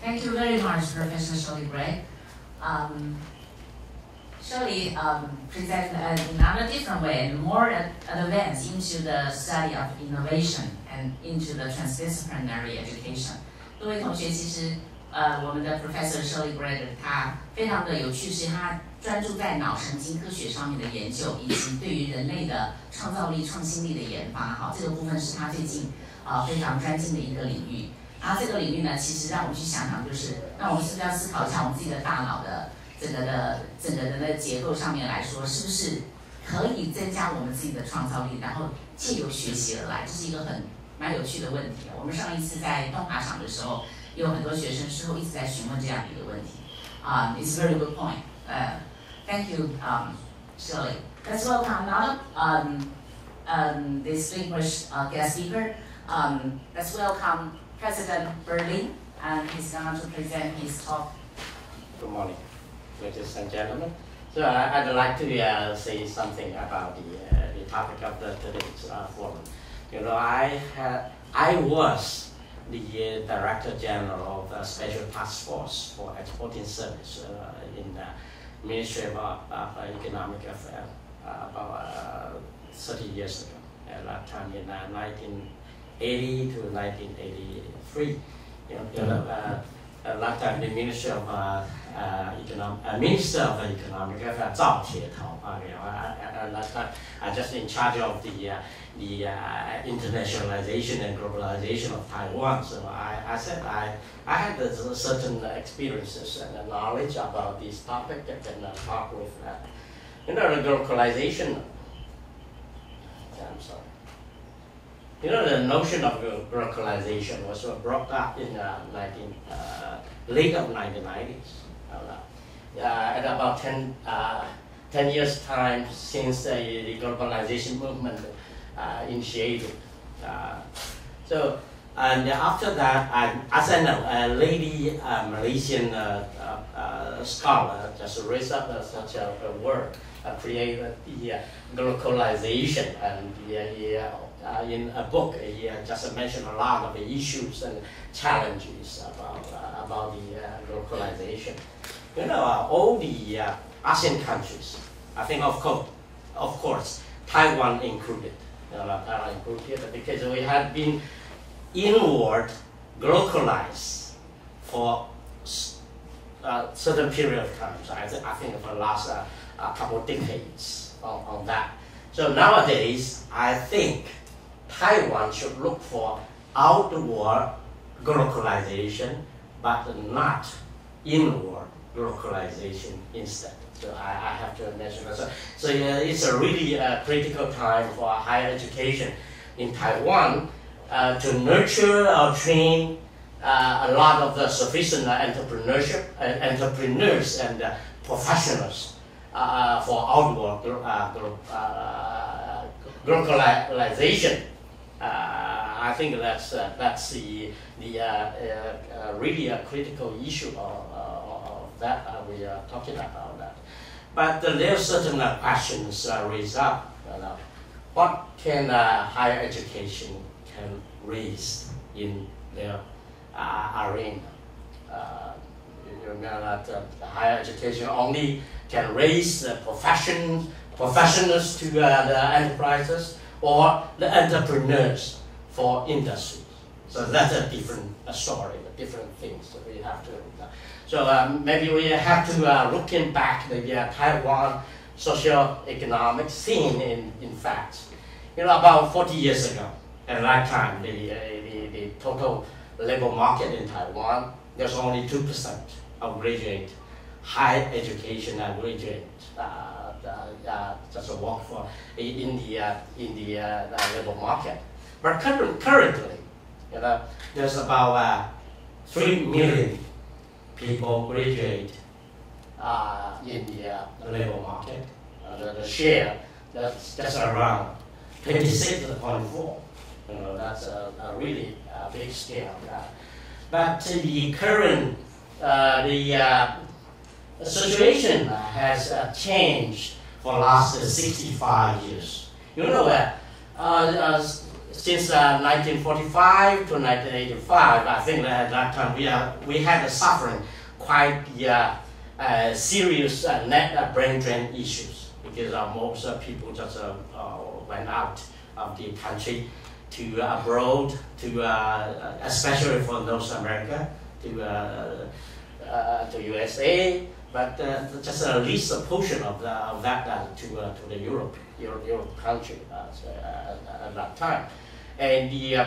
Thank you very much, Professor Shirley Gray. Shirley presented in another different way and more advanced into the study of innovation and into the transdisciplinary education. 各位同学，其实我们的 Professor Shirley Gray 他非常的有趣，是他专注在脑神经科学上面的研究，以及对于人类的创造力、创新力的研发。好，这个部分是他最近非常专精的一个领域。然后这个领域呢，其实让我们去想想，就是那我们是不是要思考一下我们自己的大脑的整个人的结构上面来说，是不是可以增加我们自己的创造力，然后借由学习而来，这是一个蛮有趣的问题。我们上一次在东华场的时候，有很多学生事后一直在询问这样的一个问题。It's a very good point. Thank you, Shirley. Let's welcome another distinguished guest speaker. Let's welcome President Berlin, and he's going to present his talk. Good morning, ladies and gentlemen. So I'd like to say something about the topic of today's forum. You know, I was the Director General of the Special Task Force for Exporting Service in the Ministry of Economic Affairs about 30 years ago. At that time in 1980 to 1983, at that time the Minister of Economic Affairs, at that time I just in charge of the internationalization and globalization of Taiwan. So I said I had certain experiences and knowledge about this topic and talk with the globalization. I'm sorry. The notion of globalization was brought up in late of 1990s. At about 10 years' time since the globalization movement initiated. And after that, as I know, a lady Malaysian scholar just raised up such a word, created the globalization, and in a book he just mentioned a lot of the issues and challenges about the globalization. All the ASEAN countries, I think of course Taiwan included, because we had been inward globalized for a certain period of time. So I think for the last couple of decades on that. So nowadays, I think Taiwan should look for outward globalization, but not inward globalization instead. So I have to mention that. So it's a really critical time for higher education in Taiwan to nurture or train a lot of the sufficient entrepreneurs and professionals for outward globalization. I think that's the really a critical issue of that we are talking about that. But there are certain questions raised up. What can higher education can raise in their arena? That higher education only can raise professionals to the enterprises or the entrepreneurs for industry. So that's a different story, different things that we have to. So maybe we have to looking back the Taiwan socio-economic scene. In fact, about 40 years ago, at that time, the total labor market in Taiwan, there's only 2% of graduate high education graduate just work for in the labor market. But currently, there's about 3 million people graduate in the labor market. The share that's around 26.4. That's a really big scale. But the current the situation has changed for the last 65 years. since 1945 to 1985, I think that at that time we had suffering quite serious net brain drain issues because most people just went out of the country to abroad, to especially for North America, to USA, but just at least a portion of that to the Europe country at that time. And the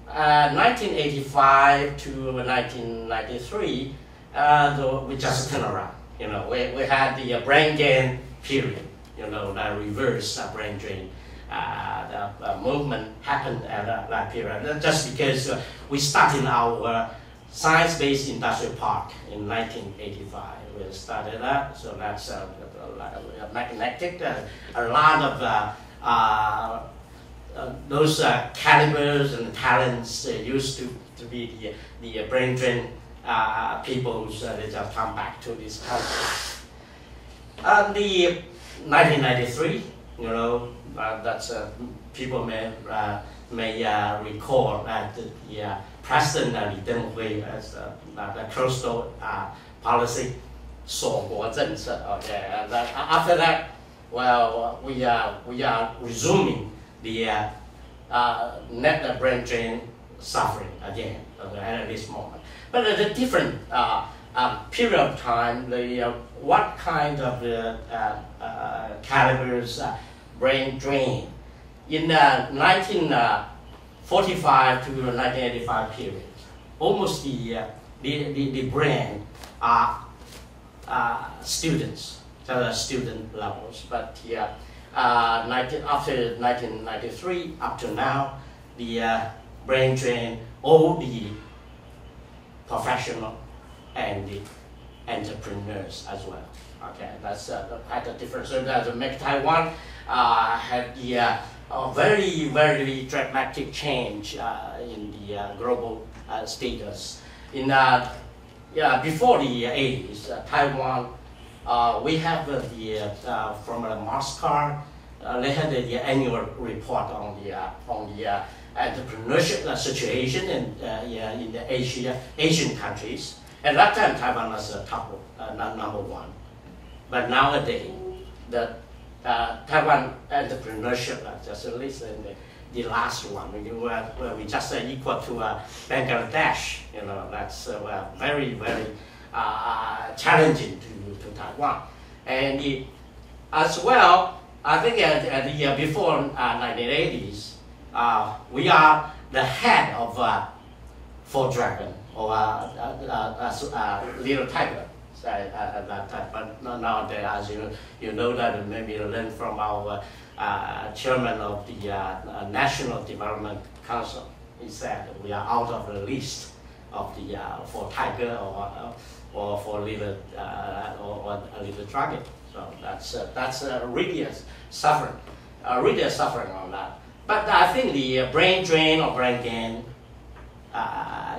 1985 to 1993, we just turned around. You know, we had the brain gain period. You know, the reverse brain drain movement happened at that period. Just because we started our science-based industrial park in 1985. We started that, so that's magnetic. A lot of those calibers and talents used to be the brain drain people, they just come back to this country. The 1993, you know, that's people may recall that the President Li Denghui as the coastal policy, 锁国政策. Okay, and after that, well, we are resuming the net brain drain suffering again at this moment. But at a different period of time, what kind of calibers brain drain in 1945 to 1985 period, almost the brain are students, student levels, but after 1993 up to now, the brain drain all the professional and the entrepreneurs as well. Okay, that's quite a difference. So that make Taiwan had the very, very dramatic change in the global status. In before the 80s, Taiwan, we have from MasterCard, they had the annual report on the entrepreneurship situation in the Asian countries. At that time, Taiwan was top number one. But nowadays, the Taiwan entrepreneurship, just at least in the last one, where we just equal to Bangladesh. You know, that's very, very challenging to Taiwan. And as well, I think before 1980s, we are the head of Four Dragon or Little Tiger. At that time, but nowadays, as you know that maybe you learned from our chairman of the National Development Council. He said we are out of the list of the for tiger or for little or a little dragon. So that's really suffering on that. But I think the brain drain or brain gain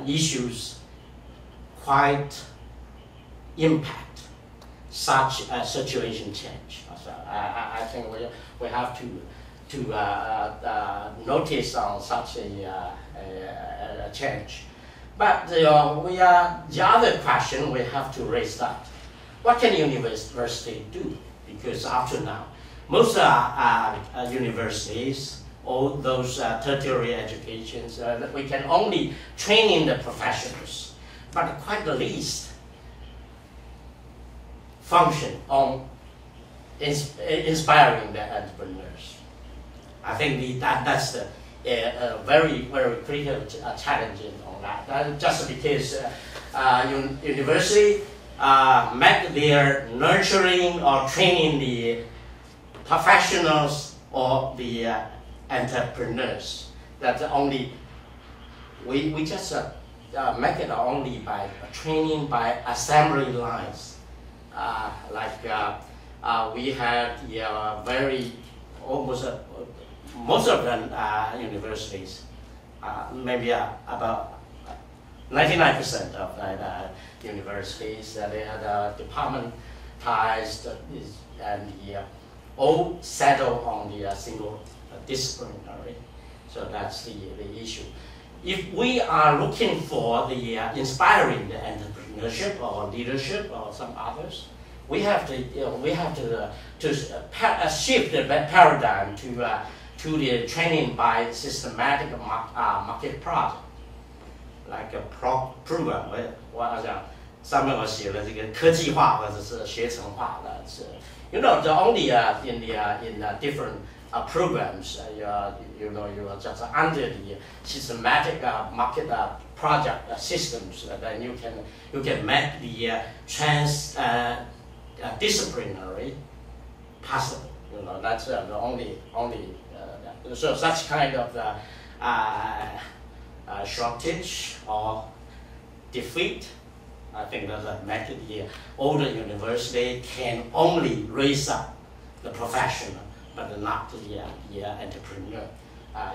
issues quite impact such a situation change. So I think we have to notice on such a change. But the other question we have to raise that: what can university do? Because up to now, most universities, all those tertiary educations, we can only train in the professionals, but quite the least function on inspiring the entrepreneurs. I think that's the very, very critical challenge on that. Just because university met their nurturing or training the professionals or the entrepreneurs. That's only we just make it only by training by assembly lines. We had very almost most of the universities, maybe about 99% of universities, they had departmentized and all settled on the single disciplinary So that's the issue. If we are looking for the inspiring the entrepreneurship or leadership or some others, we have to shift the paradigm to the training by systematic market project, like a program. 我好像上面我写了这个科技化或者是学程化的是 the only in different programs, you just under the systematic market project systems, then you can make the disciplinary possible. That's the only so such kind of shortage or defeat. I think that make the older university can only raise up the professional, but not the entrepreneur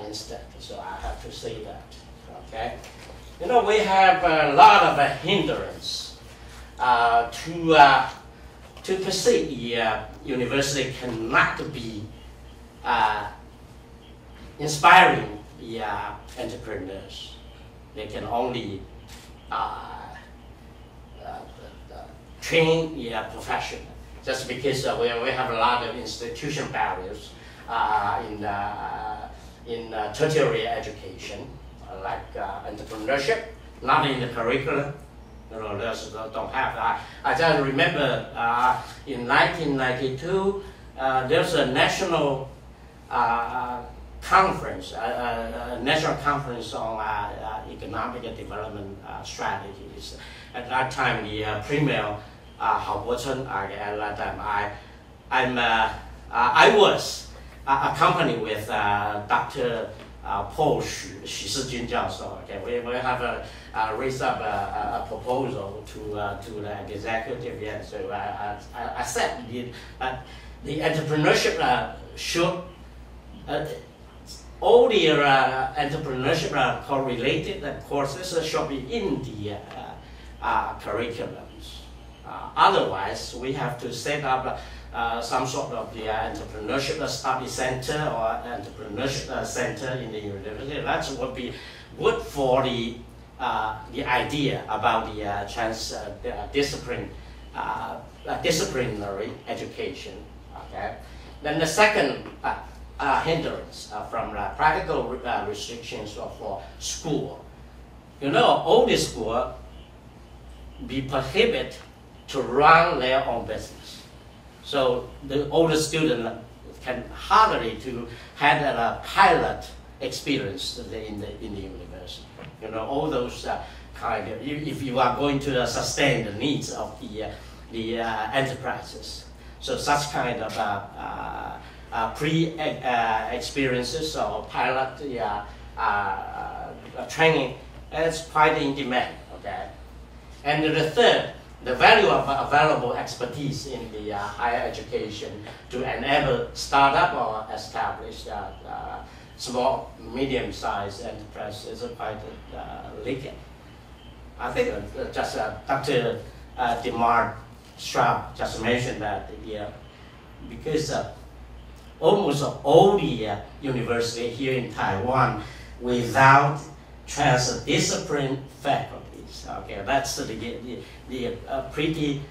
instead. So I have to say that. Okay, we have a lot of hindrance to perceive the university cannot be inspiring the entrepreneurs. They can only train the professional. Just because we have a lot of institution barriers in tertiary education, like entrepreneurship, not in the curriculum. Those don't have. I just remember in 1992, there's a national conference, a national conference on economic development strategies. At that time, the premier Hao Bo-chun, at that time, I was accompanied with Dr. Paul Xu Shijun Jiao. Okay, we have raised up a proposal to the executive. Yeah, so I said the entrepreneurship should all the entrepreneurship correlated courses should be in the curriculums. Otherwise, we have to set up some sort of the entrepreneurship study center or entrepreneurship center in the university. That would be good for the idea about the disciplinary education. Okay. Then the second hindrance from practical restrictions for school. All the school be prohibited to run their own business. So the older student can hardly to have a pilot experience in the university. All those kind of, if you are going to sustain the needs of the enterprises. So such kind of pre-experiences or pilot training is quite in demand. Okay, and the third, the value of available expertise in the higher education to enable startup or establish small, medium-sized enterprises is quite lacking. I think just Dr. Demar Schwab just mentioned that because almost all the universities here in Taiwan without transdiscipline faculties. Okay, that's the pretty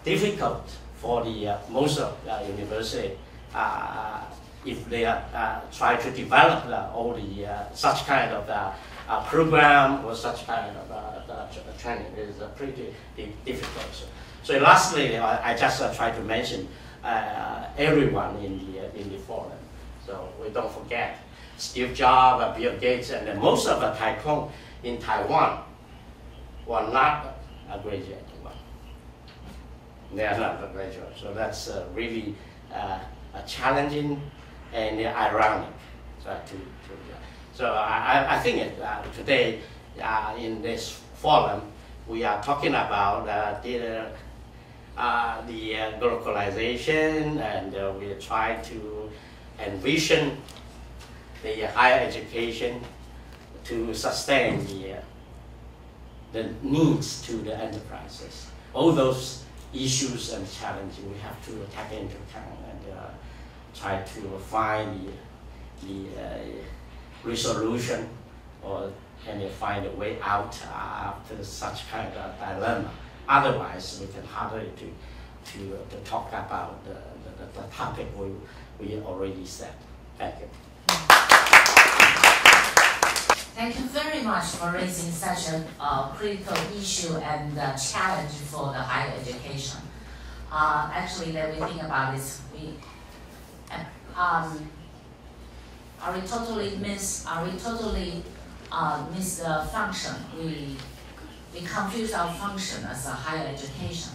difficult for the most of the university if they try to develop all the such kind of program or such kind of training is pretty difficult. So lastly, I just try to mention everyone in the forum. So we don't forget Steve Jobs, Bill Gates, and most of the tycoon in Taiwan were not a graduate. They are not a graduate. So that's really challenging and ironic. So I think today in this forum we are talking about the globalization, and we try to envision the higher education to sustain the needs to the enterprises. All those issues and challenges we have to take into account and try to find the resolution, or can you find a way out after such kind of dilemma? Otherwise, we can hardly to talk about the topic we already said. Thank you. Thank you very much for raising such a critical issue and challenge for the higher education. Actually, that we think about this, are we totally miss the function? We confuse our function as a higher education,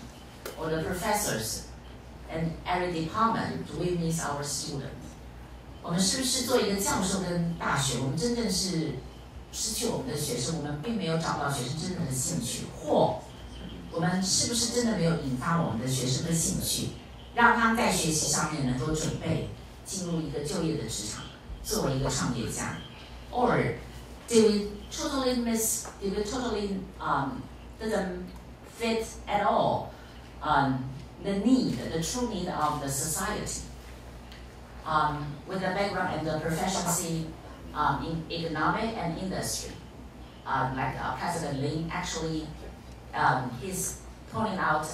or the professors, and every department. Do we miss our students? 我们是不是做一个教授跟大学，我们真正是失去我们的学生，我们并没有找到学生真正的兴趣，或我们是不是真的没有引发我们的学生的兴趣，让他们在学习上面能够准备进入一个就业的职场，作为一个创业家 ？Or did we totally doesn't fit at all the true need of the society? With the background and the proficiency in economic and industry, like President Lin actually, he's pointing out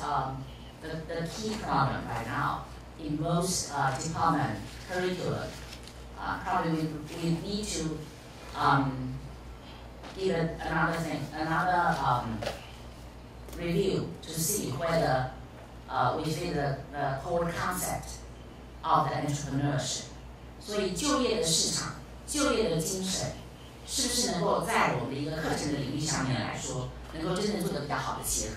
the key problem right now in most department curriculum. Probably we need to give it another review to see whether we fit the core concept of the entrepreneurship. 所以就业的市场、就业的精神，是不是能够在我们的一个课程的领域上面来说，能够真正做得比较好的结合，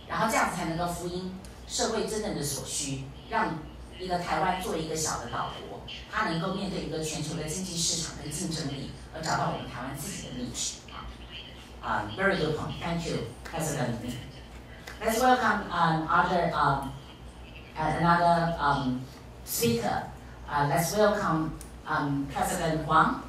然后这样才能够呼应社会真正的所需，让一个台湾做一个小的岛国，它能够面对一个全球的经济市场的竞争力，而找到我们台湾自己的niche。Very good point. Thank you, President Lin. Let's welcome another speaker. Let's welcome President Huang.